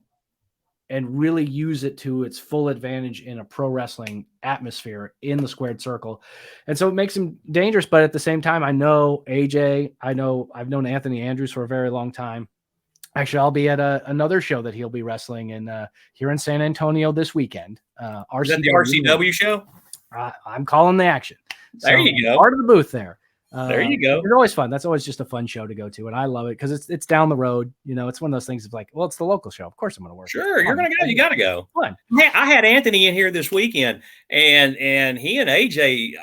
really use it to its full advantage in a pro wrestling atmosphere in the squared circle. And so it makes him dangerous. But at the same time, I know AJ, I've known Anthony Andrews for a very long time. Actually, I'll be at another show that he'll be wrestling here in San Antonio this weekend. Is that the RCW show? I'm calling the action. There you go. Part of the booth there. There you go. It's always fun. That's always just a fun show to go to, and I love it because it's down the road. It's one of those things of like, well, it's the local show. Of course, I'm going to work. Sure, you're going to go. You got to go. Fun. Yeah, I had Anthony in here this weekend, and he and AJ,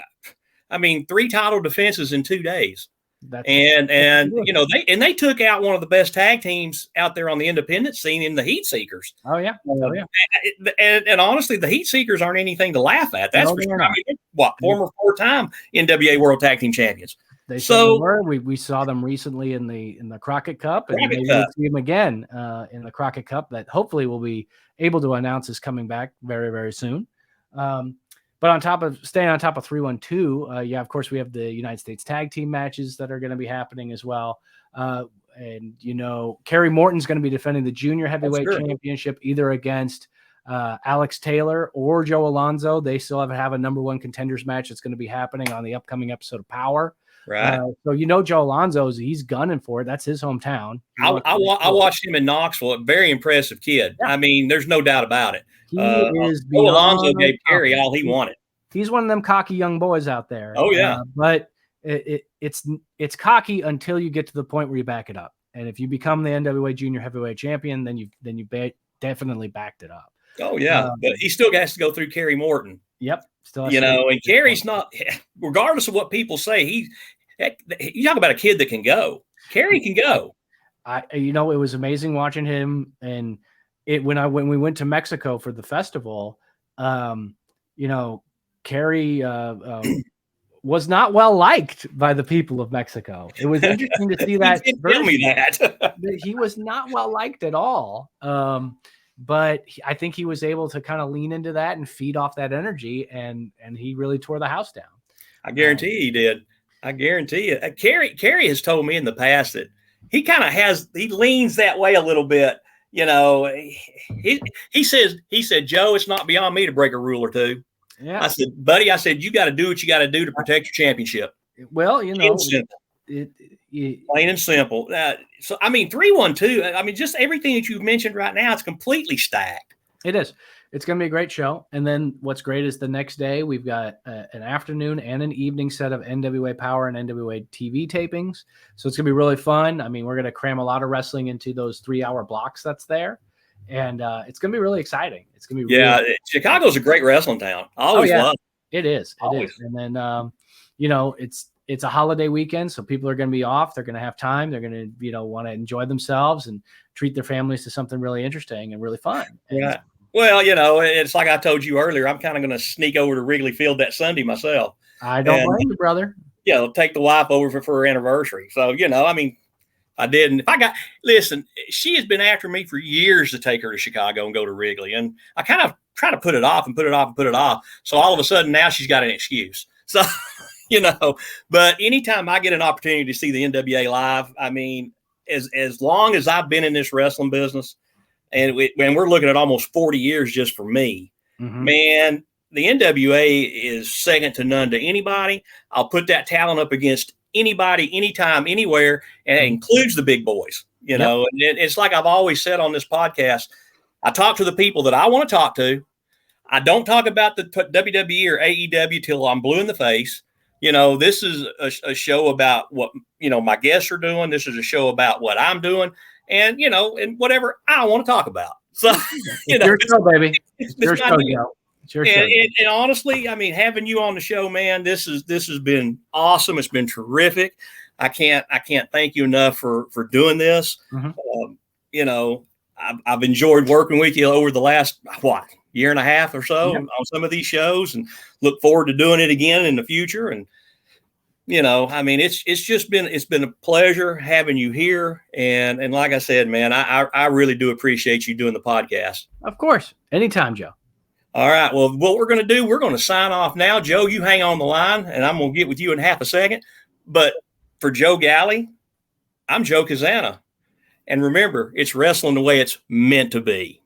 3 title defenses in 2 days. They took out one of the best tag teams out there on the independent scene in the Heat Seekers. Oh yeah. And honestly, the Heat Seekers aren't anything to laugh at. That's for sure. Former 4-time NWA World Tag Team Champions. We saw them recently in the Crockett Cup, and maybe we'll see them again in the Crockett Cup. That hopefully we'll be able to announce is coming back very, very soon. But on top of staying on top of 312, of course, we have the United States Tag Team matches that are going to be happening as well. And Kerry Morton's going to be defending the Junior Heavyweight Championship either against Alex Taylor or Joe Alonzo, they still have a number one contenders match that's going to be happening on the upcoming episode of Power. Right. So Joe Alonzo, he's gunning for it. That's his hometown. I watched him in Knoxville. A very impressive kid. Yeah. I mean, there's no doubt about it. He is Joe Alonzo gave Kerry all he wanted. He's one of them cocky young boys out there. Oh yeah. But it's cocky until you get to the point where you back it up. And if you become the NWA Junior Heavyweight Champion, then you definitely backed it up. Oh yeah, but he still has to go through Kerry Morton. Yep. Still, and Kerry's not, regardless of what people say, you talk about a kid that can go. Kerry can go. It was amazing watching him, and when we went to Mexico for the festival, Kerry was not well liked by the people of Mexico. It was interesting to see that. Tell me that. He was not well liked at all. But I think he was able to kind of lean into that and feed off that energy, and he really tore the house down. I guarantee he did. I guarantee you. Kerry has told me in the past that he kind of he leans that way a little bit. He said, Joe, it's not beyond me to break a rule or two. Yeah. I said, buddy, you got to do what you got to do to protect your championship. Well, plain and simple. So, 3-1-2. Just everything that you've mentioned right now, it's completely stacked. It is. It's going to be a great show. And then what's great is the next day we've got an afternoon and an evening set of NWA Power and NWA TV tapings. So it's going to be really fun. We're going to cram a lot of wrestling into those 3-hour blocks that's there. And it's going to be really exciting. It's going to be really Chicago's a great wrestling town. I always love it. It is. It is. And then, it's a holiday weekend, so people are going to be off. They're going to have time. They're going to, want to enjoy themselves and treat their families to something really interesting and really fun. Yeah. Well, it's like I told you earlier. I'm kind of going to sneak over to Wrigley Field that Sunday myself. I don't blame you, brother. Yeah, I'll take the wife over for her anniversary. So, I didn't. Listen, she has been after me for years to take her to Chicago and go to Wrigley. And I kind of try to put it off and put it off and put it off. So all of a sudden now she's got an excuse. So, but anytime I get an opportunity to see the NWA live, as long as I've been in this wrestling business, and we're looking at almost 40 years just for me, man, the NWA is second to none to anybody. I'll put that talent up against anybody, anytime, anywhere, and it includes the big boys. And it's like I've always said on this podcast, I talk to the people that I want to talk to. I don't talk about the WWE or AEW till I'm blue in the face. This is a show about what, my guests are doing. This is a show about what I'm doing and, and whatever I want to talk about. So, it's your show, baby. It's your show, Joe. It's your show. And honestly, having you on the show, man, this has been awesome. It's been terrific. I can't thank you enough for doing this. I've enjoyed working with you over the last, year and a half or so on some of these shows, and look forward to doing it again in the future. And, it's been a pleasure having you here. And like I said, man, I really do appreciate you doing the podcast. Of course. Anytime, Joe. All right. Well, what we're going to do, we're going to sign off now. Joe, you hang on the line and I'm going to get with you in half a second. But for Joe Galli, I'm Joe Kazana. And remember, it's wrestling the way it's meant to be.